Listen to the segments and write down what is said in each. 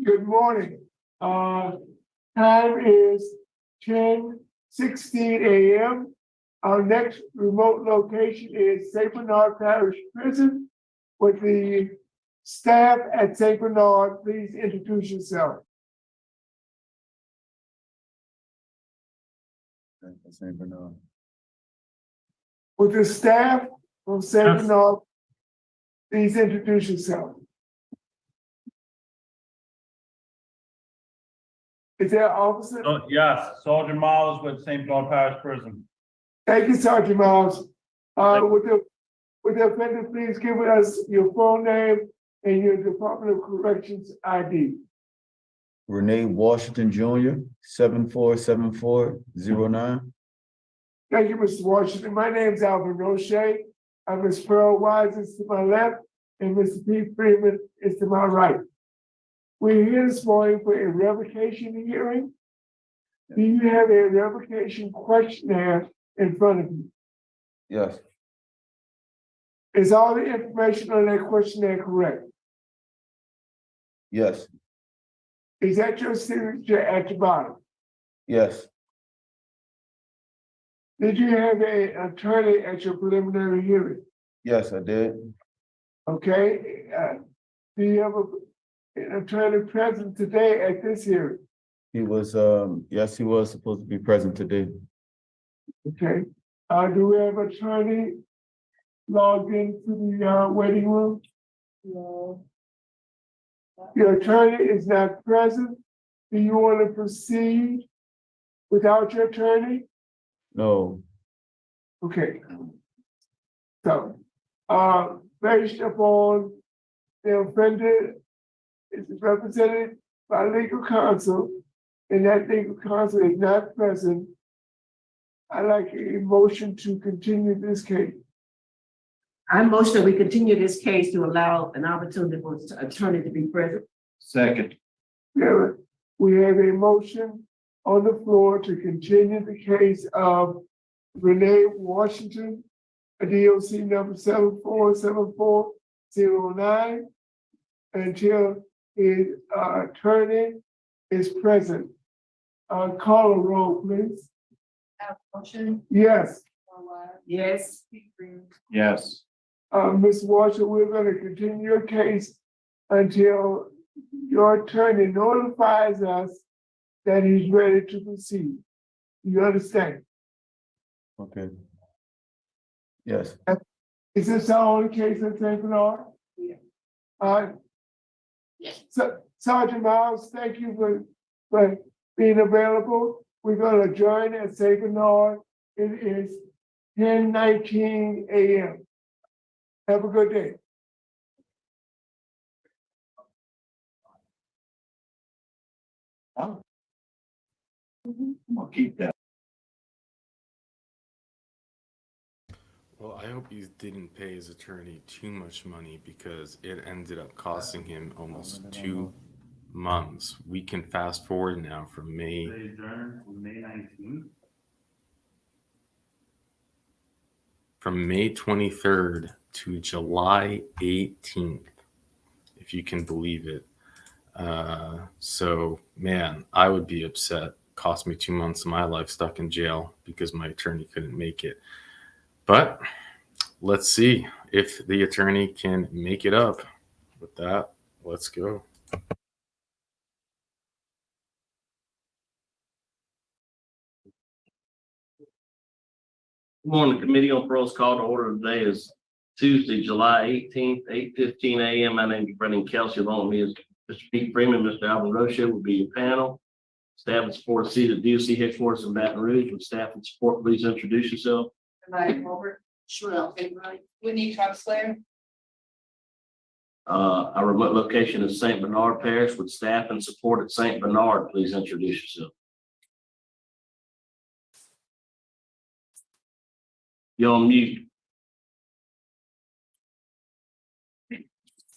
Good morning. Time is 10:16 a.m. Our next remote location is St. Bernard Parish Prison with the staff at St. Bernard. Please introduce yourself. St. Bernard. With the staff from St. Bernard, please introduce yourself. Is there an officer? Oh, yes, Sergeant Miles with St. Bernard Parish Prison. Thank you, Sergeant Miles. With the offender, please give us your full name and your Department of Corrections ID. Rene Washington Jr., 747409. Thank you, Mr. Washington. My name is Alvin Roche. Ms. Pearl Wise is to my left, and Mr. Pete Freeman is to my right. We're here this morning for a revocation hearing. Do you have a revocation questionnaire in front of you? Yes, Is all the information on that questionnaire correct? yes, Is that your signature at the bottom? yes, Did you have an attorney at your preliminary hearing? yes, I did. Okay, do you have an attorney present today at this hearing? He was, yes, he was supposed to be present today. Okay, do we have an attorney logged into the waiting room? No. Your attorney is not present. Do you want to proceed without your attorney? No, Okay. So, based upon the offender is represented by legal counsel, and that legal counsel is not present, I'd like a motion to continue this case. I motion that we continue this case to allow an opportunity for the attorney to be present. Second. We have a motion on the floor to continue the case of Rene Washington, DOC number 747409, until his attorney is present. Call a roll, please. Motion. Yes, Yes. Yes. Ms. Washington, we're going to continue your case until your attorney notifies us that he's ready to proceed. You understand? okay. Yes, Is this the only case in St. Bernard? Yeah. So, Sergeant Miles, thank you for being available. We're going to adjourn at St. Bernard. It is 10:19 a.m. Have a good day. I'm gonna keep that. Well, I hope he didn't pay his attorney too much money because it ended up costing him almost 2 months. We can fast forward now from May. They adjourned on May 19th. From May 23rd to July 18th, if you can believe it. So, man, I would be upset. Cost me 2 months of my life stuck in jail because my attorney couldn't make it. But let's see if the attorney can make it up. With that, let's go. Good morning. The Committee on Parole call to order today is Tuesday, July 18th, 8:15 a.m. My name is Brendan Kelsey. Along with me is Mr. Pete Freeman, Mr. Alvin Roche will be your panel. Staff and support seat at DOC headquarters in Baton Rouge. With staff and support, please introduce yourself. Right, Robert. Sure. Whitney Troxler. Our remote location is St. Bernard Parish. With staff and support at St. Bernard, please introduce yourself. You're on mute.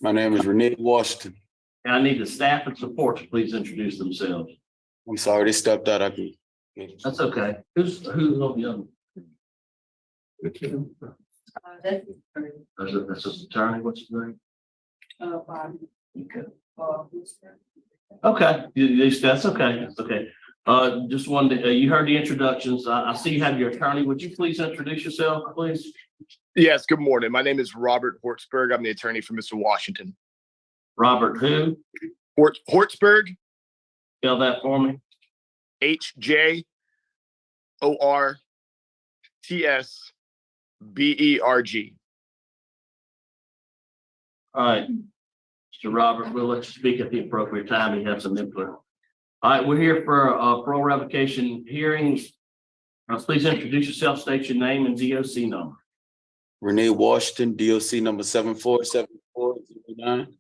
My name is Rene Washington. And I need the staff and support to please introduce themselves. I'm sorry they stepped out. I can. That's okay. Who's on the other? That's That's his attorney. What's his name? Bobby. Okay, that's okay, that's okay. Just wanted to, you heard the introductions. I see you have your attorney. Would you please introduce yourself, please? Yes, good morning. My name is Robert Hortzberg. I'm the attorney for Mr. Washington. Robert who? Hortzberg, Spell that for me. HJORTSBERG. All right. Mr. Robert, we'll let you speak at the appropriate time. You have some input. All right, we're here for a parole revocation hearing. Please introduce yourself, state your name and DOC number. Rene Washington, DOC number 747409.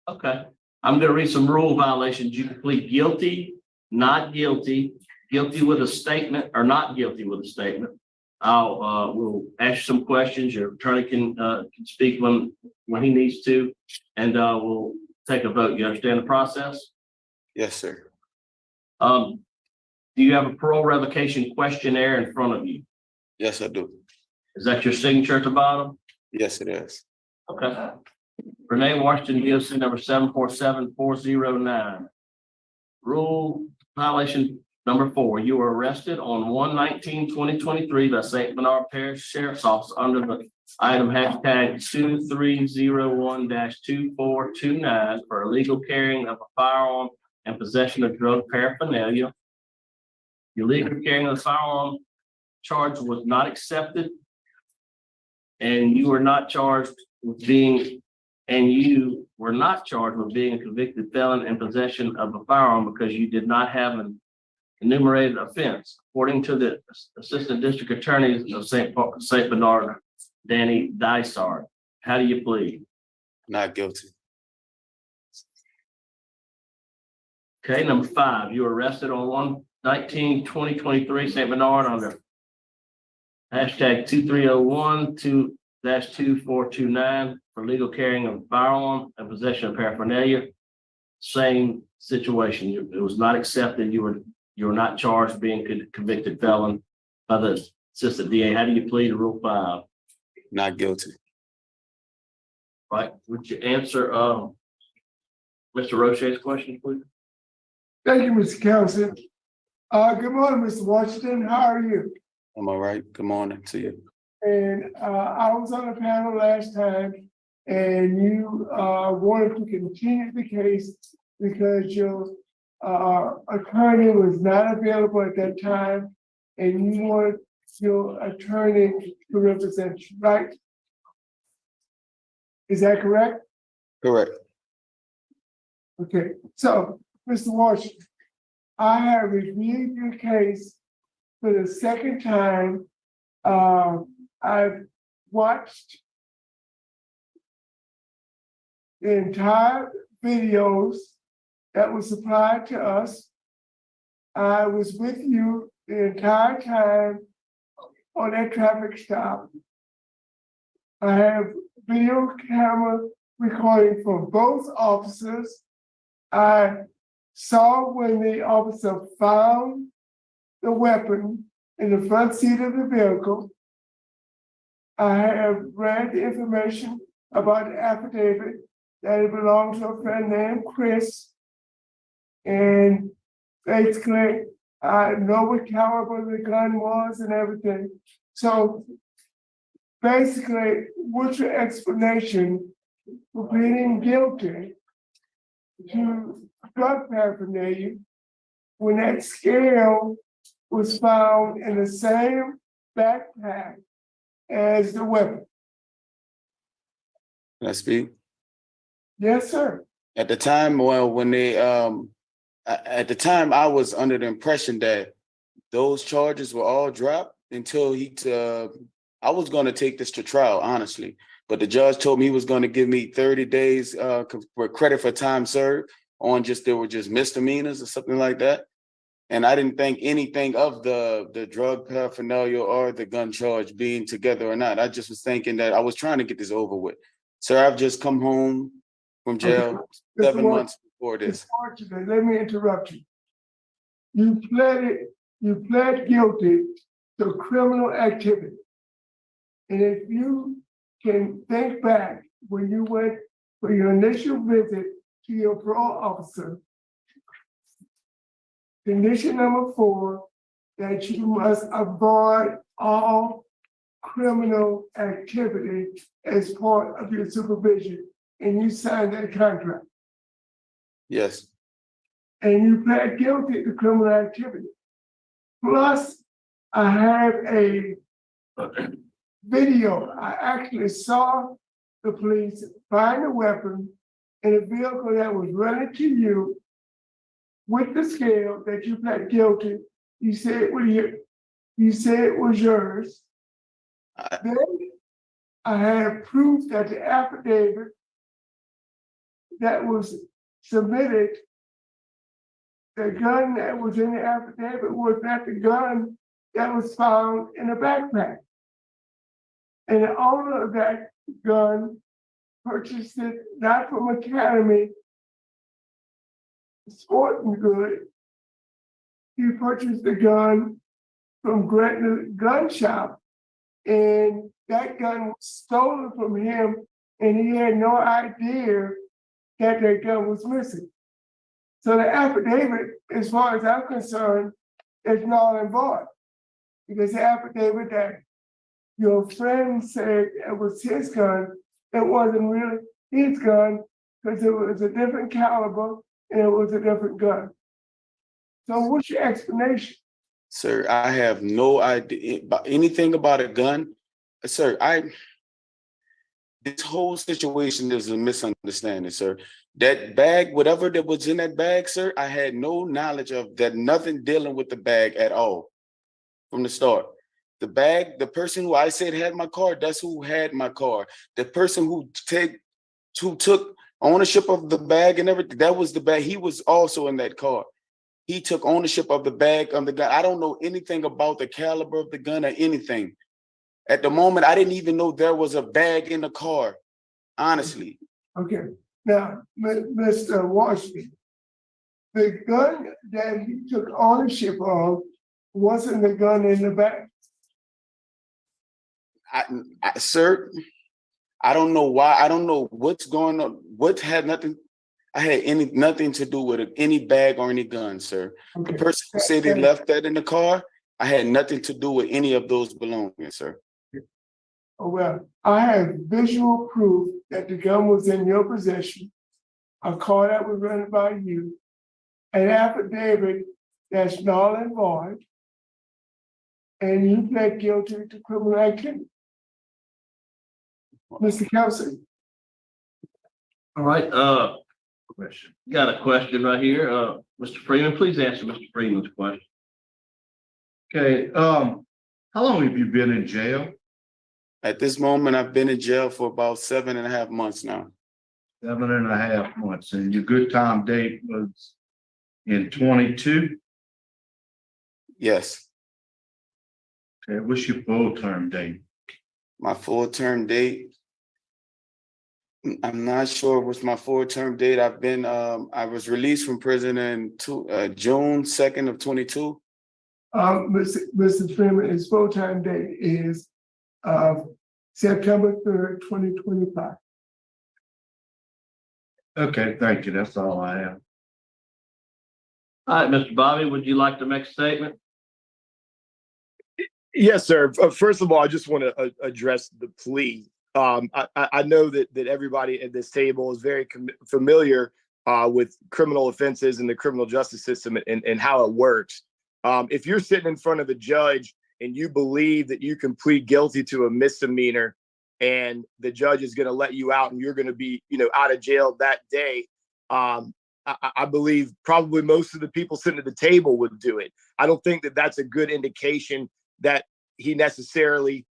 Okay, I'm gonna read some rule violations. You can plead guilty, not guilty, guilty with a statement, or not guilty with a statement. We'll ask you some questions. Your attorney can speak when he needs to, and we'll take a vote. You understand the process? Yes, sir. Do you have a parole revocation questionnaire in front of you? Yes, I do. Is that your signature at the bottom? Yes, it is. Okay. Rene Washington DOC number 747409. Rule violation number 4. You were arrested on 1/19/2023 by St. Bernard Parish Sheriff's Office under the item hashtag 2301-2429 for illegal carrying of a firearm and possession of drug paraphernalia. Your illegal carrying of the firearm charge was not accepted, and you were not charged with being a convicted felon in possession of a firearm because you did not have an enumerated offense. According to the Assistant District Attorney of St. Bernard, Danny Dysart, how do you plead? Not guilty. Okay, number 5, you were arrested on 1/19/2023 St. Bernard under hashtag 2301-2429 for legal carrying of a firearm and possession of paraphernalia. Same situation. It was not accepted. You were not charged being convicted felon by the assistant DA. How do you plead to Rule 5? Not guilty. Right. Would you answer Mr. Roche's question, please? Thank you, Mr. Council. Good morning, Mr. Washington. How are you? I'm all right. Good morning to you. And I was on the panel last time, and you wanted to continue the case because your attorney was not available at that time, and you wanted your attorney to represent you, right? Is that correct? Correct. Okay, so, Mr. Washington, I have reviewed your case for the second time. I've watched the entire videos that was supplied to us. I was with you the entire time on that traffic stop. I have video camera recording from both officers. I saw when the officer found the weapon in the front seat of the vehicle. I have read the information about the affidavit that it belonged to a friend named Chris. And basically, I know what caliber the gun was and everything. So basically, what's your explanation for pleading guilty to drug paraphernalia when that scale was found in the same backpack as the weapon? Can I speak? Yes, sir. At the time, well, when they, at the time, I was under the impression that those charges were all dropped until I was going to take this to trial, honestly. But the judge told me he was going to give me 30 days for credit for time served on there were just misdemeanors or something like that. And I didn't think anything of the drug paraphernalia or the gun charge being together or not. I just was thinking that I was trying to get this over with. Sir, I've just come home from jail 7 months before this. Let me interrupt you. You pled guilty to criminal activity. And if you can think back when you went for your initial visit to your parole officer. Condition number 4, that you must avoid all criminal activity as part of your supervision, and you signed that contract, Yes, and you pled guilty to criminal activity. Plus, I have a video. I actually saw the police find a weapon in a vehicle that was running to you with the scale that you pled guilty. You said it was yours. Then I have proof that the affidavit that was submitted, the gun that was in the affidavit was not the gun that was found in the backpack. And the owner of that gun purchased it not from Academy Sporting Goods. He purchased the gun from Gretna Gun Shop, and that gun was stolen from him, and he had no idea that that gun was missing. So the affidavit, as far as I'm concerned, is null and void. Because the affidavit that your friend said it was his gun, it wasn't really his gun, because it was a different caliber and it was a different gun. So what's your explanation? sir, I have no idea about anything about a gun. Sir, this whole situation is a misunderstanding, sir. That bag, whatever that was in that bag, sir, I had no knowledge of that, nothing dealing with the bag at all from the start. The bag, the person who I said had my car, that's who had my car. The person who took ownership of the bag and everything, that was the bag. He was also in that car. He took ownership of the bag of the gun. I don't know anything about the caliber of the gun or anything. At the moment, I didn't even know there was a bag in the car, honestly. Okay, now, Mr. Washington, the gun that he took ownership of wasn't the gun in the back. Sir, I don't know why. I don't know what's going on. I had nothing to do with any bag or any gun, sir. Okay. The person who said he left that in the car, I had nothing to do with any of those belongings, sir. Oh, well, I have visual proof that the gun was in your possession, a car that was run by you, an affidavit that's null and void, and you pled guilty to criminal activity. Mr. Kelsey. All right, got a question right here. Mr. Freeman, please answer Mr. Freeman's question. Okay, how long have you been in jail? At this moment, I've been in jail for about 7.5 months now. 7.5 months, and your good time date was in 22? Yes, Okay, what's your full term date? my full term date. I'm not sure what's my full term date. I was released from prison in June 2nd of 22. Mr. Freeman, his full-time date is September 3rd, 2025. Okay, thank you. That's all I have. All right, Mr. Bobby, would you like to make a statement? Yes, sir. First of all, I just want to address the plea. I know that everybody at this table is very familiar with criminal offenses and the criminal justice system and how it works. If you're sitting in front of a judge and you believe that you can plead guilty to a misdemeanor and the judge is going to let you out and you're going to be, out of jail that day, I believe probably most of the people sitting at the table would do it. I don't think that that's a good indication that he necessarily,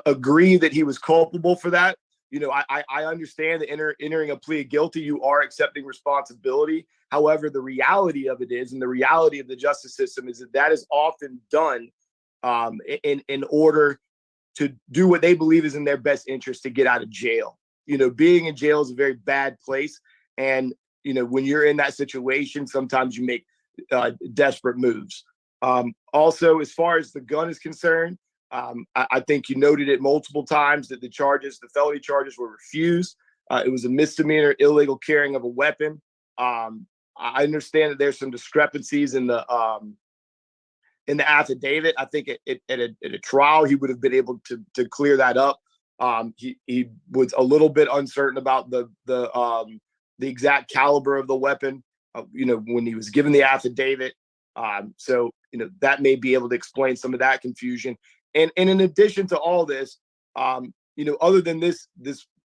agree that he was culpable for that. I understand that entering a plea of guilty, you are accepting responsibility. However, the reality of it is, and the reality of the justice system is that is often done in order to do what they believe is in their best interest to get out of jail. Being in jail is a very bad place. And, when you're in that situation, sometimes you make desperate moves. Also, as far as the gun is concerned, I think you noted it multiple times that the felony charges were refused. It was a misdemeanor, illegal carrying of a weapon. I understand that there's some discrepancies in the affidavit. I think at a trial, he would have been able to clear that up. He was a little bit uncertain about the exact caliber of the weapon, when he was given the affidavit. So, that may be able to explain some of that confusion. And in addition to all this, other than this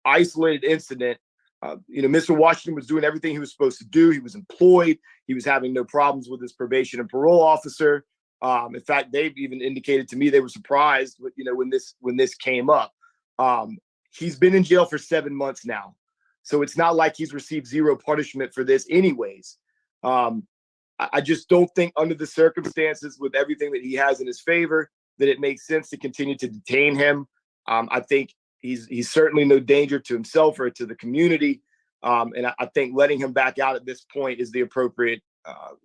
isolated incident, Mr. Washington was doing everything he was supposed to do. He was employed. He was having no problems with his probation and parole officer. In fact, they've even indicated to me they were surprised, when this came up. He's been in jail for 7 months now, so it's not like he's received zero punishment for this, anyways. I just don't think, under the circumstances, with everything that he has in his favor, that it makes sense to continue to detain him. I think he's certainly no danger to himself or to the community. And I think letting him back out at this point is the appropriate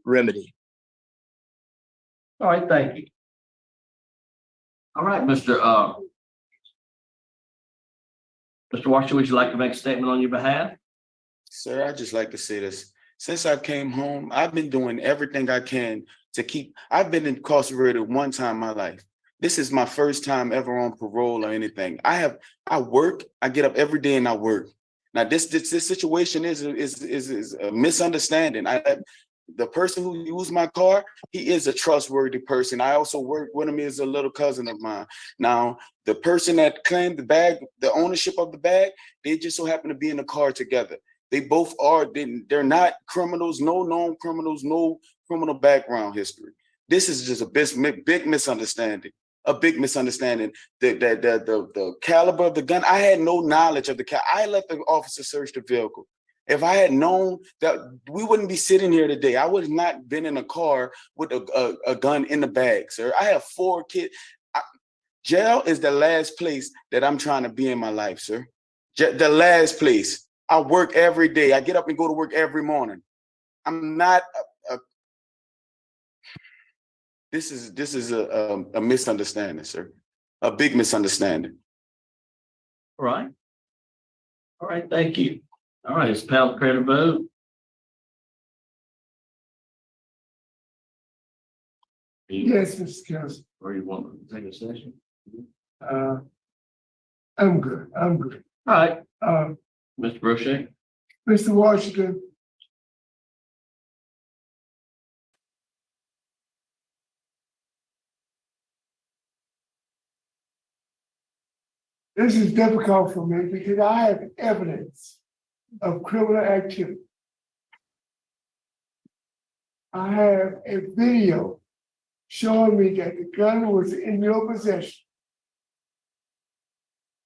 remedy. All right, thank you. All right, Mr. Washington, would you like to make a statement on your behalf? Sir, I'd just like to say this. Since I came home, I've been doing everything I can I've been incarcerated one time in my life. This is my first time ever on parole or anything. I work, I get up every day and I work. Now this situation is a misunderstanding. The person who used my car, he is a trustworthy person. I also work with him, is a little cousin of mine. Now, the person that claimed the bag, the ownership of the bag, they just so happen to be in the car together. They both are, they're not criminals, no known criminals, no criminal background history. This is just a big misunderstanding. A big misunderstanding. The caliber of the gun, I had no knowledge of the I let the officer search the vehicle. If I had known that, we wouldn't be sitting here today. I would have not been in a car with a gun in the bag, sir. I have 4 kids. Jail is the last place that I'm trying to be in my life, sir. The last place. I work every day. I get up and go to work every morning. I'm not this is a misunderstanding, sir. A big misunderstanding. All right. All right, thank you. All right, it's panel prepared to vote. Yes, Mr. Council. Or you want to take a session? I'm good. All right, Uh, Mr. Brochet. Mr. Washington. This is difficult for me because I have evidence of criminal activity. I have a video showing me that the gun was in your possession.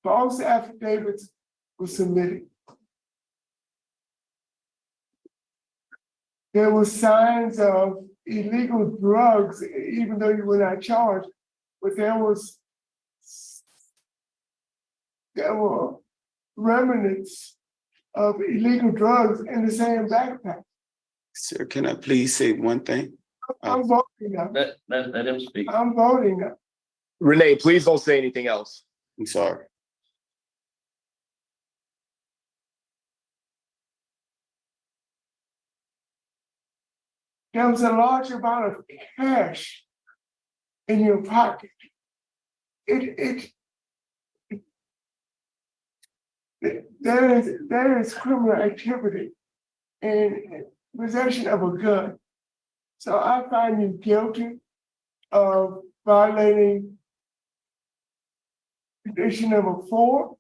False affidavits were submitted. There were signs of illegal drugs, even though you were not charged, but there were remnants of illegal drugs in the same backpack. Sir, can I please say one thing? I'm voting now. Let him speak. I'm voting now. Rene, please don't say anything else. I'm sorry. There was a large amount of cash in your pocket. There is criminal activity in possession of a gun. So I find you guilty of violating condition number 4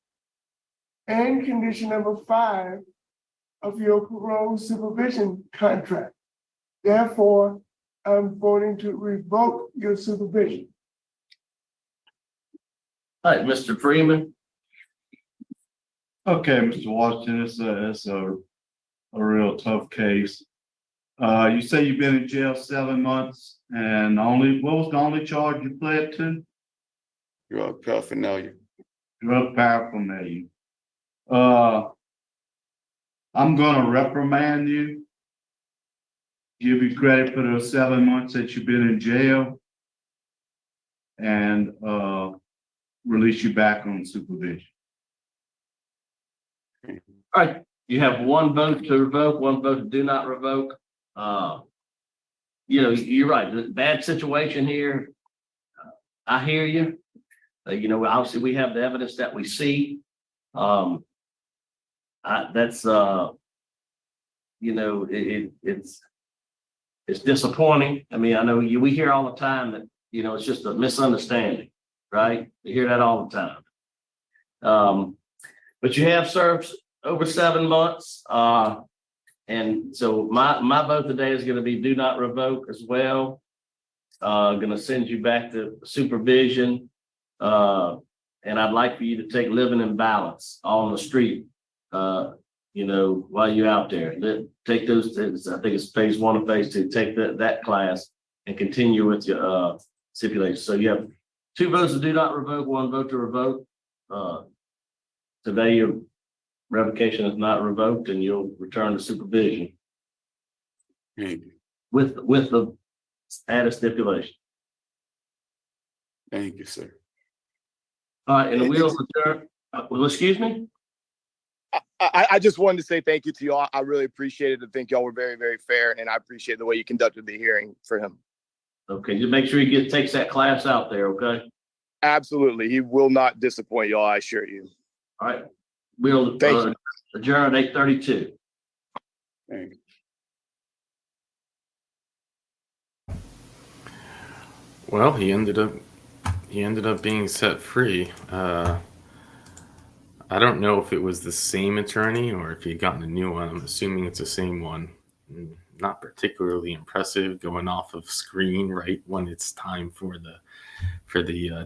and condition number 5 of your parole supervision contract. Therefore, I'm voting to revoke your supervision. All right, Mr. Freeman. Okay, Mr. Washington, it's a real tough case. You say you've been in jail 7 months, and what was the only charge you pled to? Drug paraphernalia. Drug paraphernalia. I'm gonna reprimand you. Give you credit for those 7 months that you've been in jail. And release you back on supervision. All right, you have one vote to revoke, one vote to do not revoke. You know, you're right, the bad situation here. I hear you. You know, obviously we have the evidence that we see. That's, you know, it's disappointing. I mean, I know we hear all the time that, you know, it's just a misunderstanding, right? We hear that all the time. But you have served over 7 months. And so my vote today is going to be do not revoke as well. Going to send you back to supervision. And I'd like for you to take living in balance on the street, you know, while you're out there. Take those, I think it's phase 1 and phase 2, take that class and continue with your stipulations. So you have 2 votes to do not revoke, 1 vote to revoke. Today your revocation is not revoked and you'll return to supervision Thank you. with the added stipulation. Thank you, sir. All right, and the wheels return. Well, excuse me? I just wanted to say thank you to y'all. I really appreciate it. I think y'all were very, very fair, and I appreciate the way you conducted the hearing for him. Okay, just make sure he takes that class out there, okay? Absolutely. He will not disappoint y'all, I assure you. All right, we'll Thank you. adjourn at 8:32. Thank you. Well, he ended up being set free. I don't know if it was the same attorney or if he had gotten a new one. I'm assuming it's the same one. Not particularly impressive, going off of screen right when it's time for the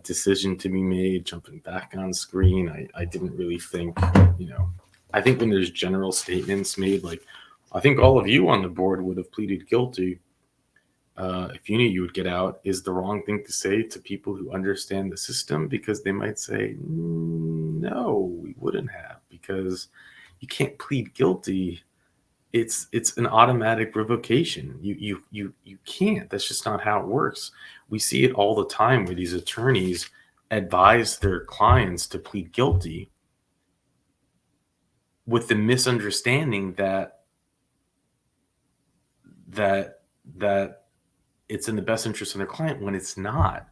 decision to be made, jumping back on screen. I didn't really think, you know, I think when there's general statements made, like I think all of you on the board would have pleaded guilty if you knew you would get out, is the wrong thing to say to people who understand the system, because they might say, no, we wouldn't have, because you can't plead guilty. It's an automatic revocation. You can't. That's just not how it works. We see it all the time where these attorneys advise their clients to plead guilty with the misunderstanding that it's in the best interest of their client, when it's not.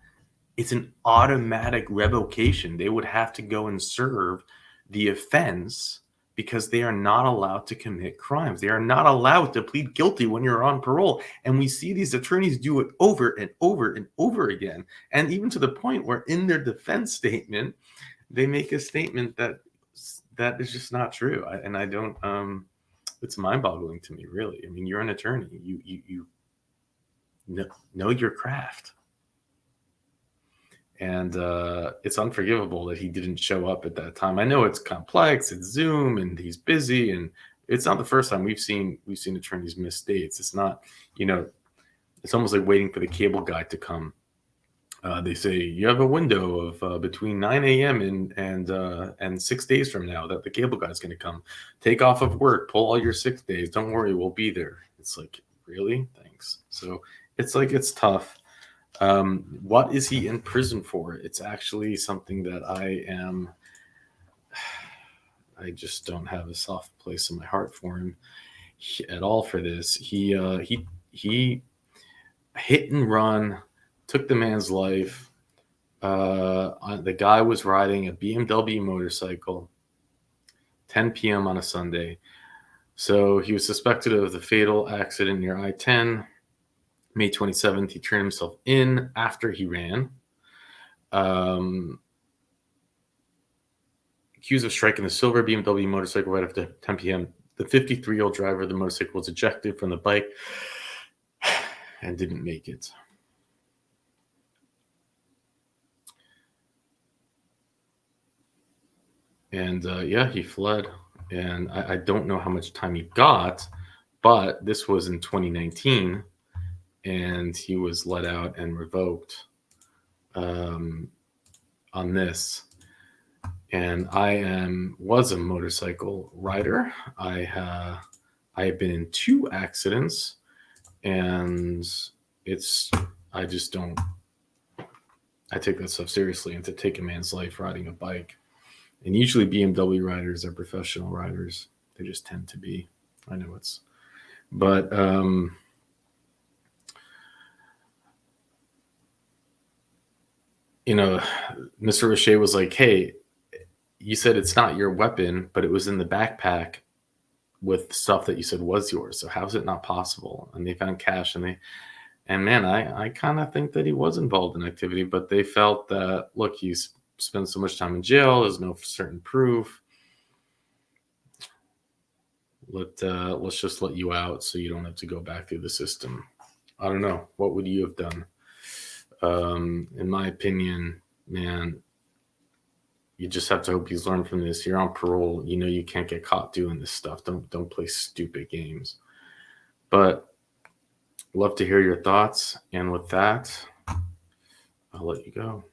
It's an automatic revocation. They would have to go and serve the offense because they are not allowed to commit crimes. They are not allowed to plead guilty when you're on parole. And we see these attorneys do it over and over and over again. And even to the point where in their defense statement, they make a statement that is just not true. I don't, it's mind-boggling to me, really. I mean, you're an attorney. You know your craft. And it's unforgivable that he didn't show up at that time. I know it's complex, it's Zoom, and he's busy, and it's not the first time we've seen attorneys miss dates. It's not, you know, it's almost like waiting for the cable guy to come. They say you have a window of between 9 a.m. and 6 days from now that the cable guy's going to come. Take off of work, pull all your 6 days. Don't worry, we'll be there. It's like, really? Thanks. So it's like, it's tough. What is he in prison for? It's actually something that I just don't have a soft place in my heart for him at all for this. He hit and run, took the man's life. The guy was riding a BMW motorcycle, 10 p.m. on a Sunday. So he was suspected of the fatal accident near I-10. May 27th, he turned himself in after he ran. Accused of striking the silver BMW motorcycle right after 10 p.m. The 53-year-old driver of the motorcycle was ejected from the bike and didn't make it. And yeah, he fled. And I don't know how much time he got, but this was in 2019. And he was let out and revoked on this. And I was a motorcycle rider. I have been in 2 accidents, and I take that stuff seriously. And to take a man's life riding a bike, and usually BMW riders are professional riders. They just tend to be. I know it's, but you know, Mr. Roche was like, "Hey, you said it's not your weapon, but it was in the backpack with stuff that you said was yours. So how's it not possible?" And they found cash, and man, I kind of think that he was involved in activity, but they felt that, look, he's spent so much time in jail. There's no certain proof. Let's just let you out so you don't have to go back through the system. I don't know. What would you have done? In my opinion, man, you just have to hope he's learned from this. You're on parole. You know you can't get caught doing this stuff. Don't play stupid games. But love to hear your thoughts. And with that, I'll let you go.